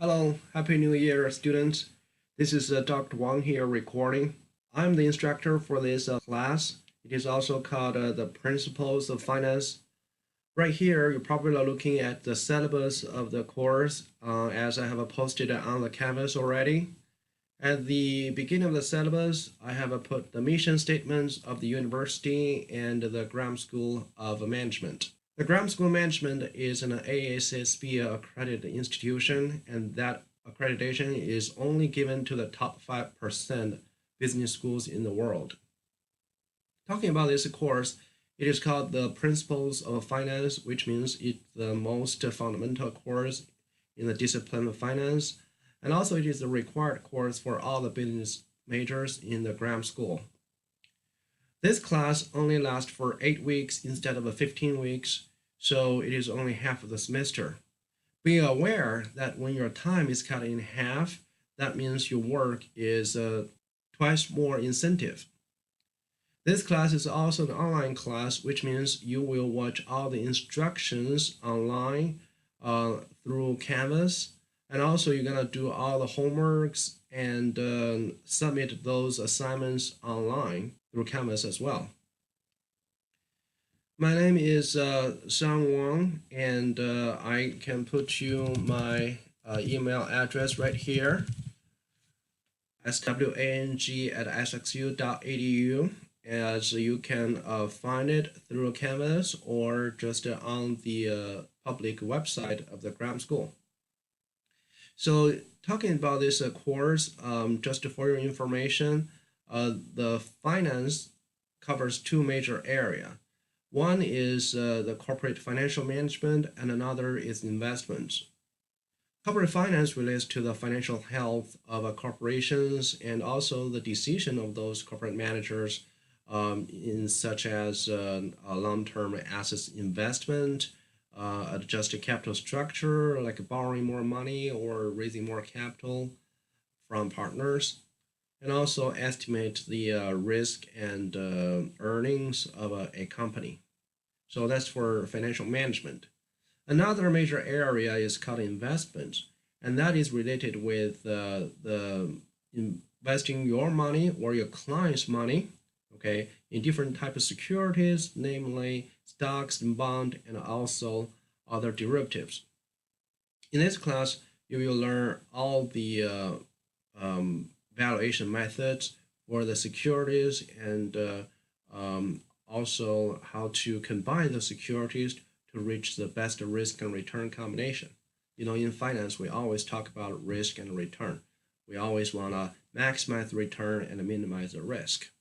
Hello, Happy New Year, students. This is Dr. Wang here recording. I'm the instructor for this class. It is also called the Principles of Finance. Right here, you're probably looking at the syllabus of the course as I have posted it on the canvas already. At the beginning of the syllabus, I have put the mission statements of the university and the Graham School of Management. The Graham School of Management is an AACSB accredited institution, and that accreditation is only given to the top 5% business schools in the world. Talking about this course, it is called the Principles of Finance, which means it's the most fundamental course in the discipline of finance, and also it is a required course for all the business majors in the Graham School. This class only lasts for 8 weeks instead of 15 weeks, so it is only half of the semester. Be aware that when your time is cut in half, that means your work is twice more incentive. This class is also an online class, which means you will watch all the instructions online through Canvas, and also you're going to do all the homeworks and submit those assignments online through Canvas as well. My name is Sean Wang, and I can put you my email address right here, swang@sxu.edu, as you can find it through Canvas or just on the public website of the Graham School. So talking about this course, just for your information, the finance covers two major areas. One is the corporate financial management, and another is investments. Corporate finance relates to the financial health of corporations and also the decision of those corporate managers in such as long-term assets investment, adjusted capital structure, like borrowing more money or raising more capital from partners, and also estimate the risk and earnings of a company. So that's for financial management. Another major area is called investment, and that is related with the investing your money or your client's money, okay, in different types of securities, namely stocks and bond, and also other derivatives. In this class, you will learn all the valuation methods for the securities and also how to combine the securities to reach the best risk and return combination. You know, in finance, we always talk about risk and return. We always want to maximize the return and minimize the risk.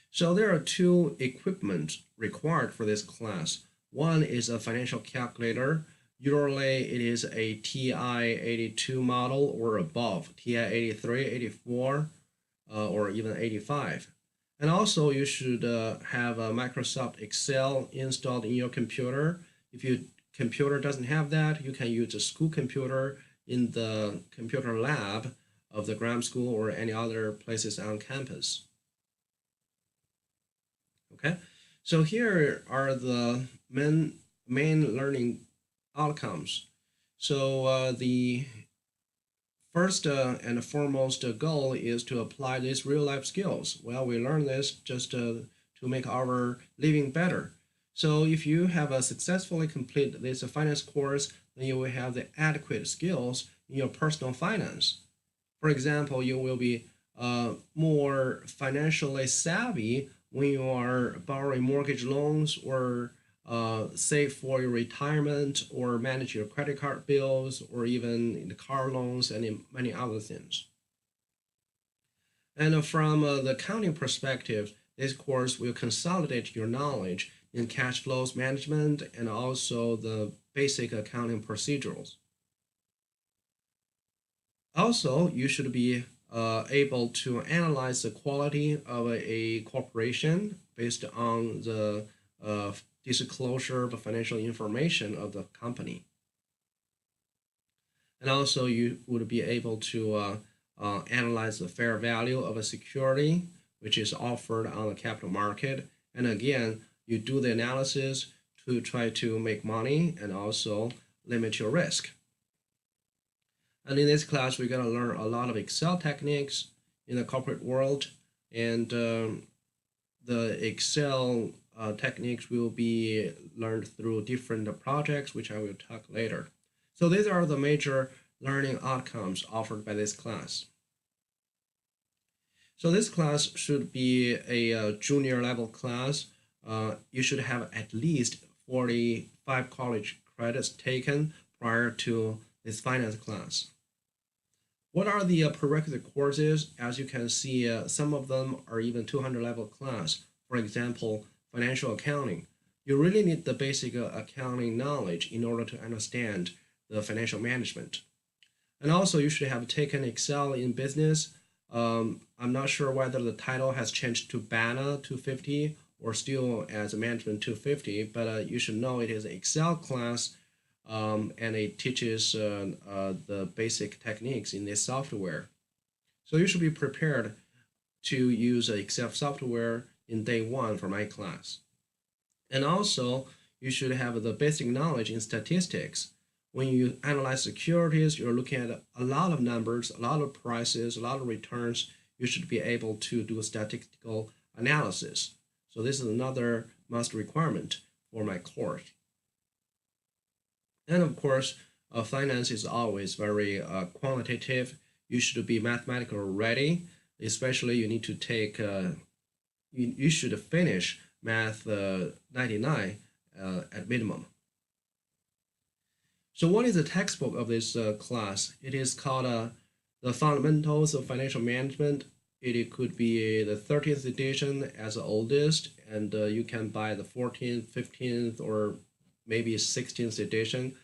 So there are two equipment required for this class. One is a financial calculator. Usually it is a TI-82 model or above, TI-83, 84, or even 85. And also you should have a Microsoft Excel installed in your computer. If your computer doesn't have that, you can use a school computer in the computer lab of the Graham School or any other places on campus. Okay, so here are the main learning outcomes. So the first and foremost goal is to apply these real-life skills. Well, we learn this just to make our living better. So if you have successfully completed this finance course, then you will have the adequate skills in your personal finance. For example, you will be more financially savvy when you are borrowing mortgage loans or save for your retirement or manage your credit card bills or even the car loans and many other things. And from the accounting perspective, this course will consolidate your knowledge in cash flows management and also the basic accounting procedures. Also, you should be able to analyze the quality of a corporation based on the disclosure of financial information of the company. And also you would be able to analyze the fair value of a security which is offered on the capital market. And again, you do the analysis to try to make money and also limit your risk. And in this class, we're going to learn a lot of Excel techniques in the corporate world. And the Excel techniques will be learned through different projects, which I will talk later. So these are the major learning outcomes offered by this class. So this class should be a junior level class. You should have at least 45 college credits taken prior to this finance class. What are the prerequisite courses? As you can see, some of them are even 200 level class. For example, financial accounting. You really need the basic accounting knowledge in order to understand the financial management. And also, you should have taken Excel in business. I'm not sure whether the title has changed to BANA 250 or still as a Management 250, but you should know it is an Excel class, and it teaches the basic techniques in this software. So you should be prepared to use Excel software in day one for my class. And also, you should have the basic knowledge in statistics. When you analyze securities, you're looking at a lot of numbers, a lot of prices, a lot of returns. You should be able to do statistical analysis. So this is another must requirement for my course. And of course, finance is always very quantitative. You should be mathematically ready, especially you need to take, you should finish Math 99 at minimum. So what is the textbook of this class? It is called The Fundamentals of Financial Management. It could be the 13th edition as the oldest, and you can buy the 14th, 15th, or maybe 16th edition.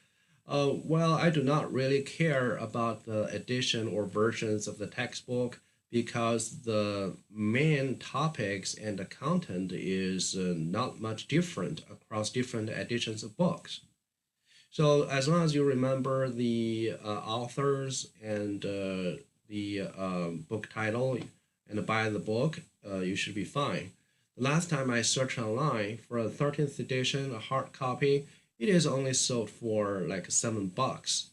Well, I do not really care about the edition or versions of the textbook because the main topics and the content is not much different across different editions of books. So as long as you remember the authors and the book title and buy the book, you should be fine. The last time I searched online for a 13th edition, a hard copy, it is only sold for like $7.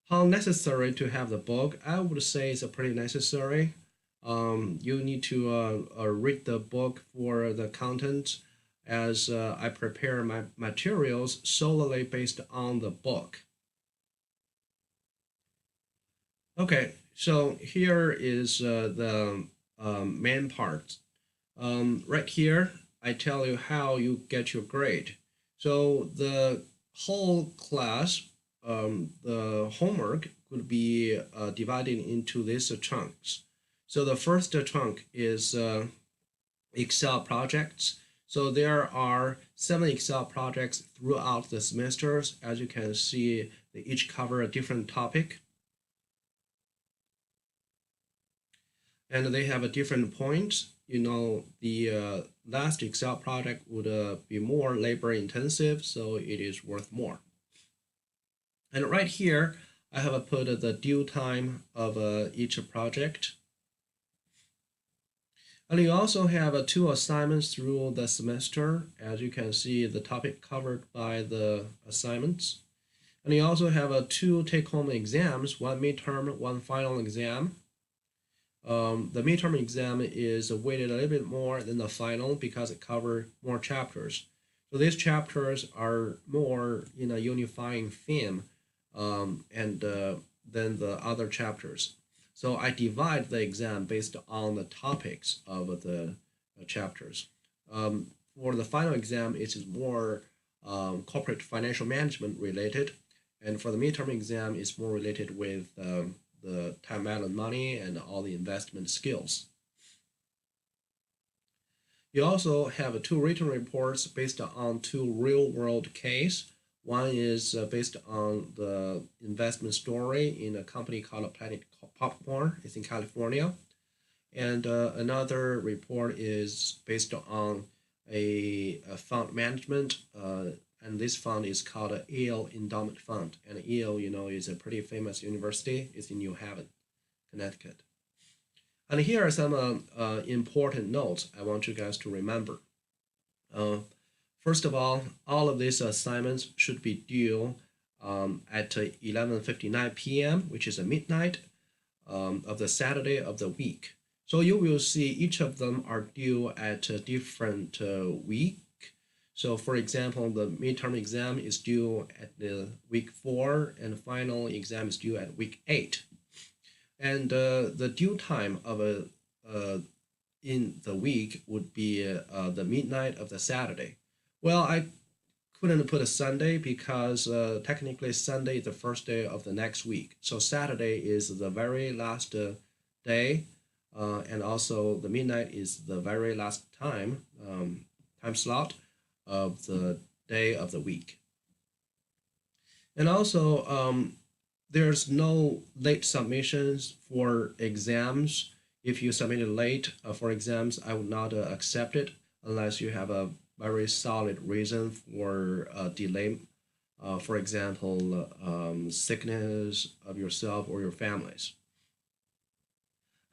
How necessary to have the book? I would say it's pretty necessary. You need to read the book for the content, as I prepare my materials solely based on the book. Okay, so here is the main part. Right here, I tell you how you get your grade. So the whole class, the homework could be divided into these chunks. So the first chunk is Excel projects. So there are 7 Excel projects throughout the semesters. As you can see, they each cover a different topic. And they have a different points. You know, the last Excel project would be more labor intensive, so it is worth more. And right here, I have put the due time of each project. And you also have 2 assignments through the semester. As you can see, the topic covered by the assignments. And you also have 2 take-home exams, 1 midterm, 1 final exam. The midterm exam is weighted a little bit more than the final because it covers more chapters. So these chapters are more in a unifying theme than the other chapters. So I divide the exam based on the topics of the chapters. For the final exam, it is more corporate financial management related, and for the midterm exam, it's more related with the time value of money and all the investment skills. You also have 2 written reports based on 2 real-world cases. One is based on the investment story in a company called Planet Popcorn. It's in California. And another report is based on a fund management, and this fund is called Yale Endowment Fund. And Yale, you know, is a pretty famous university. It's in New Haven, Connecticut. And here are some important notes I want you guys to remember. First of all of these assignments should be due at 11:59 p.m., which is a midnight of the Saturday of the week. So you will see each of them are due at a different week. So for example, the midterm exam is due at the week 4 and the final exam is due at week 8. And the due time of in the week would be the midnight of the Saturday. Well, I couldn't put a Sunday because technically Sunday is the first day of the next week. So Saturday is the very last day, and also the midnight is the very last time slot of the day of the week. And also there's no late submissions for exams. If you submitted late for exams, I would not accept it unless you have a very solid reason for delay. For example, sickness of yourself or your families.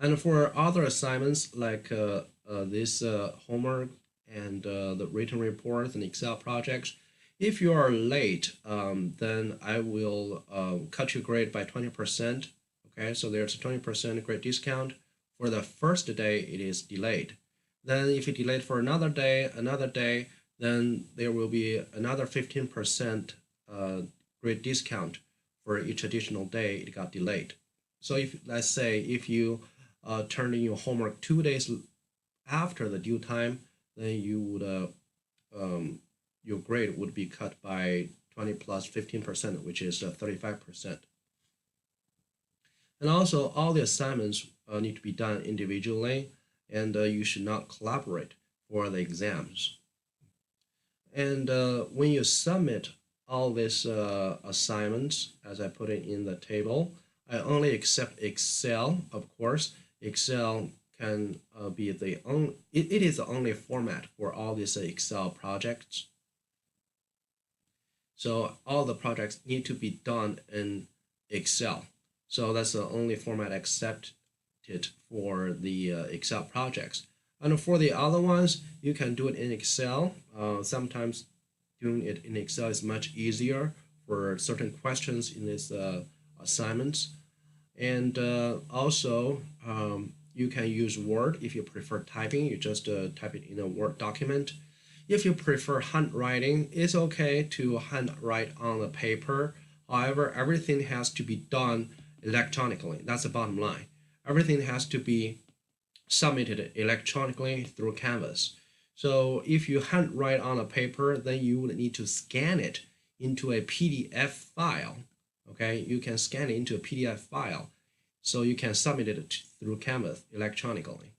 And for other assignments like this homework and the written reports and Excel projects, if you are late, then I will cut your grade by 20%. Okay, so there's a 20% grade discount. For the first day, it is delayed. Then if you delayed for another day, then there will be another 15% grade discount for each additional day it got delayed. So if, let's say, if you turned in your homework 2 days after the due time, then you would your grade would be cut by 20 plus 15%, which is 35%. And also, all the assignments need to be done individually, and you should not collaborate for the exams. And when you submit all these assignments, as I put it in the table, I only accept Excel, of course. Excel can be the only, it is the only format for all these Excel projects. So all the projects need to be done in Excel. So that's the only format accepted for the Excel projects. And for the other ones, you can do it in Excel. Sometimes doing it in Excel is much easier for certain questions in these assignments. And also, you can use Word. If you prefer typing, you just type it in a Word document. If you prefer handwriting, it's okay to handwrite on the paper. However, everything has to be done electronically. That's the bottom line. Everything has to be submitted electronically through Canvas. So if you handwrite on a paper, then you would need to scan it into a PDF file. Okay, you can scan it into a PDF file, so you can submit it through Canvas electronically.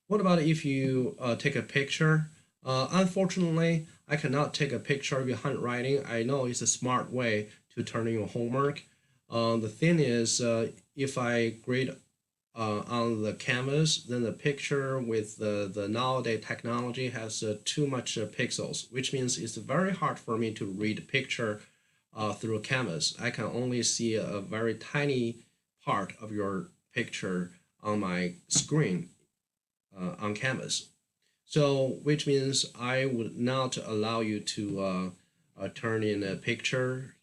What about if you take a picture? Unfortunately, I cannot take a picture of your handwriting. I know it's a smart way to turn in your homework. The thing is, if I grade on the canvas, then the picture with the nowadays technology has too much pixels, which means it's very hard for me to read picture through canvas. I can only see a very tiny part of your picture on my screen on canvas. So which means I would not allow you to turn in a picture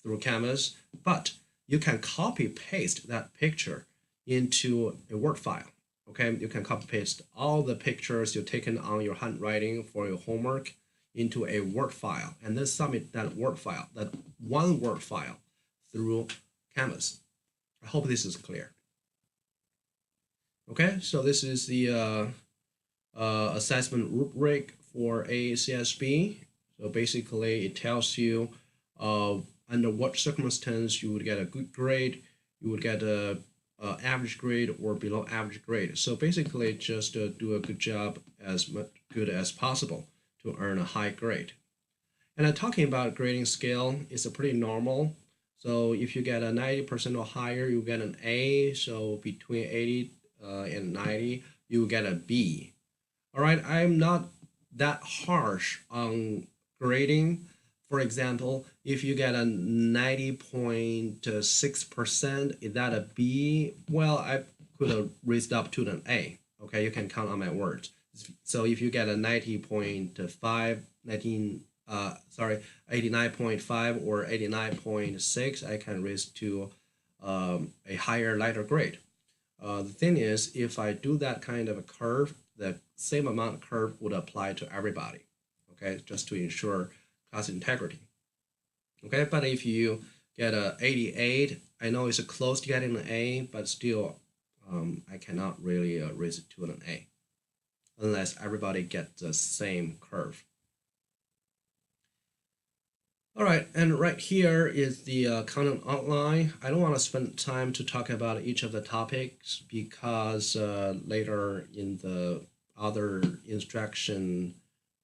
through canvas, but you can copy paste that picture into a Word file. Okay, you can copy paste all the pictures you've taken on your handwriting for your homework into a Word file, and then submit that Word file, that one Word file, through Canvas. I hope this is clear. Okay, so this is the assessment rubric for ACSB. So basically, it tells you under what circumstance you would get a good grade, you would get a average grade or below average grade. So basically, just do a good job, as good as possible, to earn a high grade. And talking about grading scale, it's a pretty normal. So if you get a 90% or higher, you get an A. So between 80 and 90, you get a B. All right, I'm not that harsh on grading. For example, if you get a 90.6%, is that a B? Well, I could have raised up to an A. Okay, you can count on my words. So if you get a 90.5, 89.5 or 89.6, I can raise to a higher, lighter grade. The thing is, if I do that kind of a curve, the same amount of curve would apply to everybody, okay, just to ensure class integrity. Okay, but if you get a 88, I know it's close to getting an A, but still I cannot really raise it to an A unless everybody gets the same curve. All right, and right here is the content outline. I don't want to spend time to talk about each of the topics because later in the other instruction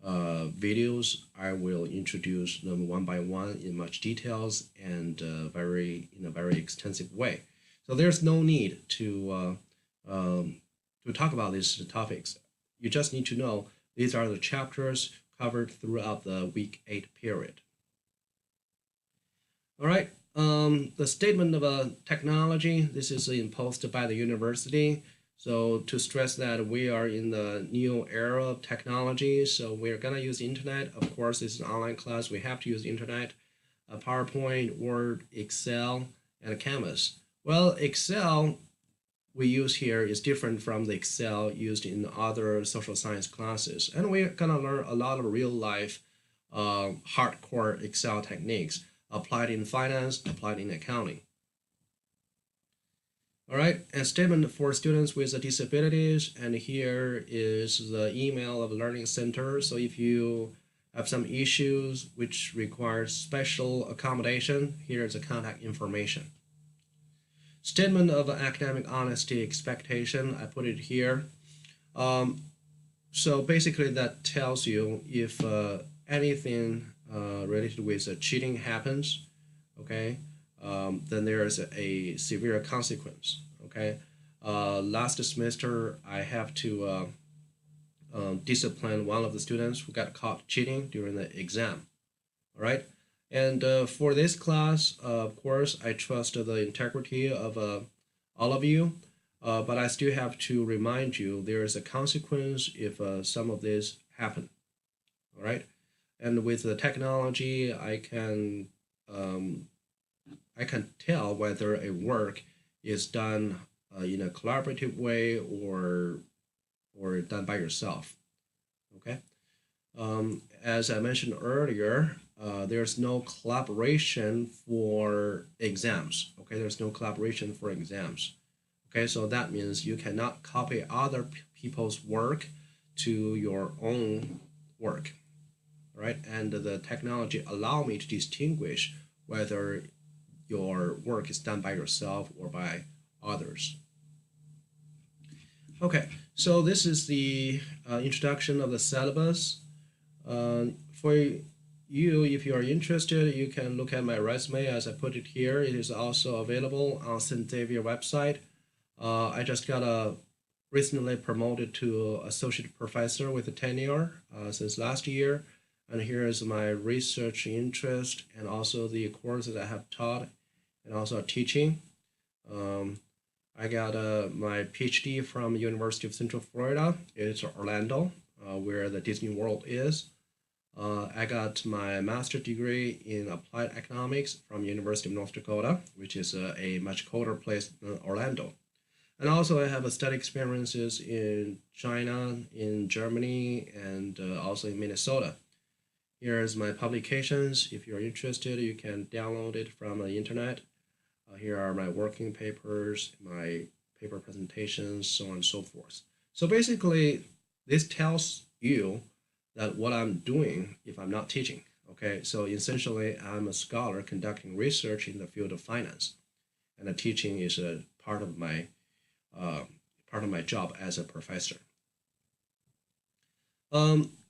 videos, I will introduce them one by one in much details and in a very extensive way. So there's no need to talk about these topics. You just need to know these are the chapters covered throughout the week 8 period. All right, the statement of technology, this is imposed by the university. So to stress that we are in the new era of technology, so we're gonna use the internet. Of course, this is an online class, we have to use the internet, PowerPoint, Word, Excel, and Canvas. Well, Excel we use here is different from the Excel used in other social science classes. And we're gonna learn a lot of real life hardcore Excel techniques applied in finance, applied in accounting. All right, and statement for students with disabilities, and here is the email of the Learning Center. So if you have some issues which require special accommodation, here's the contact information. Statement of academic honesty expectation, I put it here. So basically that tells you if anything related with cheating happens, okay, then there is a severe consequence, okay. Last semester, I have to discipline one of the students who got caught cheating during the exam, all right. And for this class, of course, I trust the integrity of all of you, but I still have to remind you there is a consequence if some of this happen, all right. And with the technology, I can tell whether a work is done in a collaborative way or done by yourself. Okay. As I mentioned earlier, there's no collaboration for exams. Okay, there's no collaboration for exams. Okay, so that means you cannot copy other people's work to your own work. Right, and the technology allow me to distinguish whether your work is done by yourself or by others. Okay, so this is the introduction of the syllabus. For you, if you are interested, you can look at my resume as I put it here. It is also available on St. Xavier website. I just got recently promoted to associate professor with a tenure since last year. And here is my research interest and also the courses I have taught and also teaching. I got my PhD from University of Central Florida. It's Orlando, where the Disney World is. I got my master's degree in applied economics from University of North Dakota, which is a much colder place than Orlando. And also I have study experiences in China, in Germany, and also in Minnesota. Here's my publications. If you're interested, you can download it from the internet. Here are my working papers, my paper presentations, so on and so forth. So basically, this tells you that what I'm doing if I'm not teaching. Okay, so essentially, I'm a scholar conducting research in the field of finance, and the teaching is a part of my job as a professor.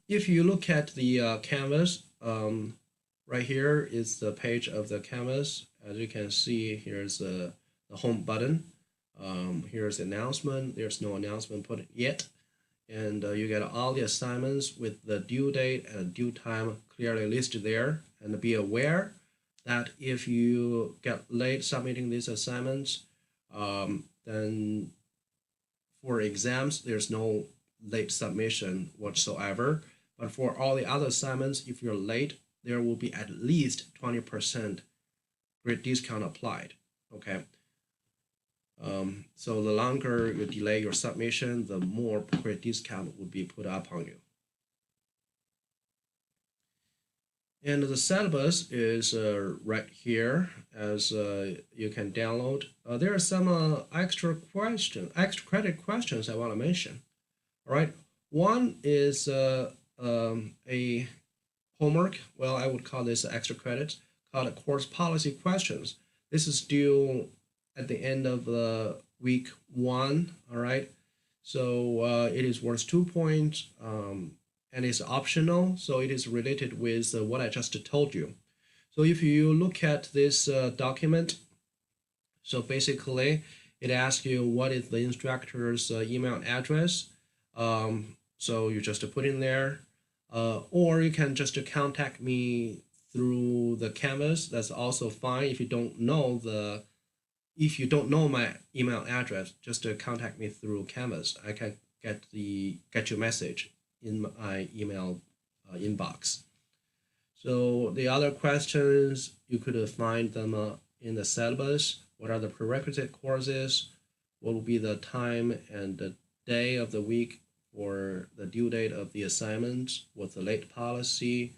If you look at the Canvas, right here is the page of the Canvas. As you can see, here's the home button. Here's the announcement. There's no announcement put yet. And you get all the assignments with the due date and due time clearly listed there. And be aware that if you get late submitting these assignments, then for exams, there's no late submission whatsoever. But for all the other assignments, if you're late there will be at least 20% grade discount applied. Okay. So the longer you delay your submission, the more grade discount will be put up on you. And the syllabus is right here, as you can download. There are some extra credit questions I want to mention. All right, one is a homework. Well, I would call this extra credit, called course policy questions. This is due at the end of week 1. All right, so it is worth 2 points. And it's optional, so it is related with what I just told you. So if you look at this document, so basically it asks you what is the instructor's email address. So you just put in there, or you can just contact me through the Canvas. That's also fine. If you don't know my email address, just contact me through Canvas. I can get your message in my email inbox. So the other questions, you could find them in the syllabus. What are the prerequisite courses? What will be the time and the day of the week for the due date of the assignments? What's the late policy?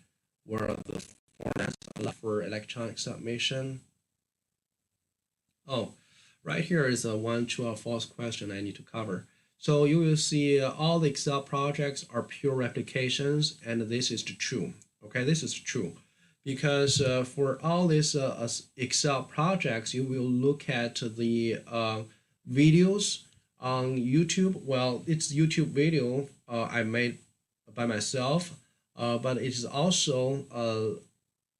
What are the formats allowed for electronic submission? Oh, right here is a one true or false question I need to cover. So you will see all the Excel projects are pure replications, and this is true. Okay, this is true because for all these Excel projects, you will look at the videos on YouTube. Well, it's YouTube video I made by myself, but it is also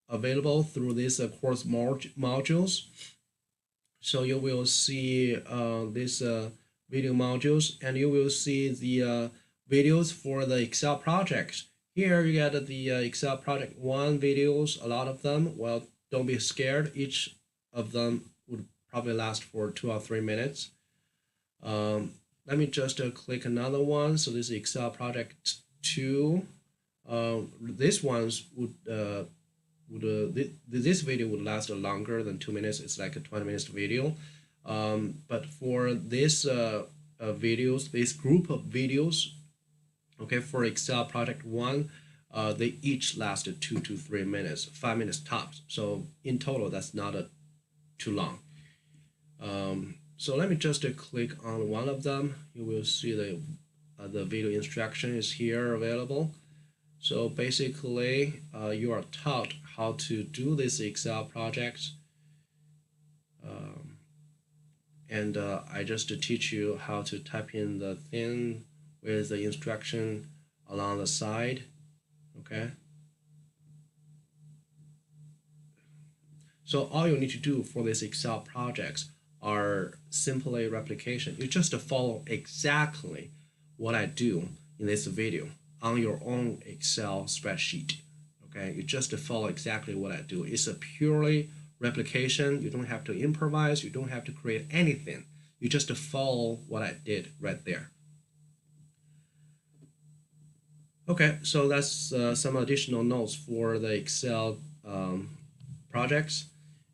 available through these course modules. So you will see this video modules, and you will see the videos for the Excel projects. Here you get the Excel project 1 videos, a lot of them. Well, don't be scared. Each of them would probably last for 2 or 3 minutes. Let me just click another one. So this is Excel project 2. This ones this video would last longer than 2 minutes. It's like a 20 minutes video. But for this videos, this group of videos, okay, for Excel project 1, they each lasted 2 to 3 minutes, 5 minutes tops. So in total, that's not too long. So let me just click on one of them. You will see the video instruction is here available. So basically, you are taught how to do this Excel project. And I just teach you how to type in the thing with the instruction along the side. Okay. So all you need to do for this Excel projects are simply replication. You just follow exactly what I do in this video on your own Excel spreadsheet. Okay, you just follow exactly what I do. It's a purely replication. You don't have to improvise. You don't have to create anything. You just follow what I did right there. Okay, so that's some additional notes for the Excel projects.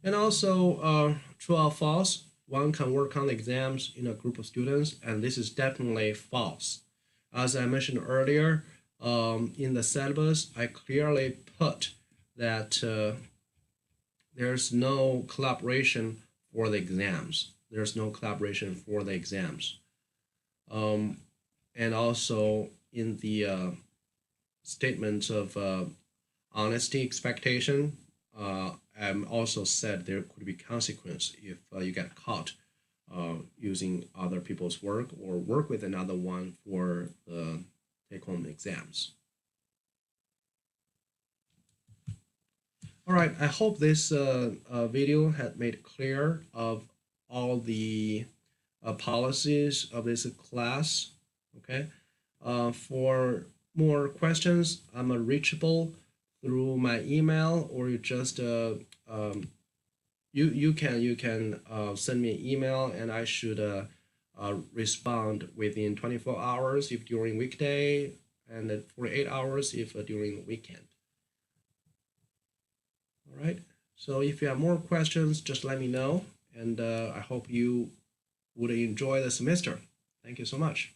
And also, true or false, one can work on exams in a group of students, and this is definitely false. As I mentioned earlier, in the syllabus, I clearly put that there's no collaboration for the exams. There's no collaboration for the exams. And also in the statement of honesty expectation, I'm also said there could be consequence if you get caught using other people's work or work with another one for the take-home exams. All right, I hope this video had made clear of all the policies of this class. Okay, for more questions, I'm reachable through my email, or you just you can send me an email, and I should respond within 24 hours if during weekday, and 48 hours if during the weekend. All right. So if you have more questions, just let me know. And I hope you would enjoy the semester. Thank you so much.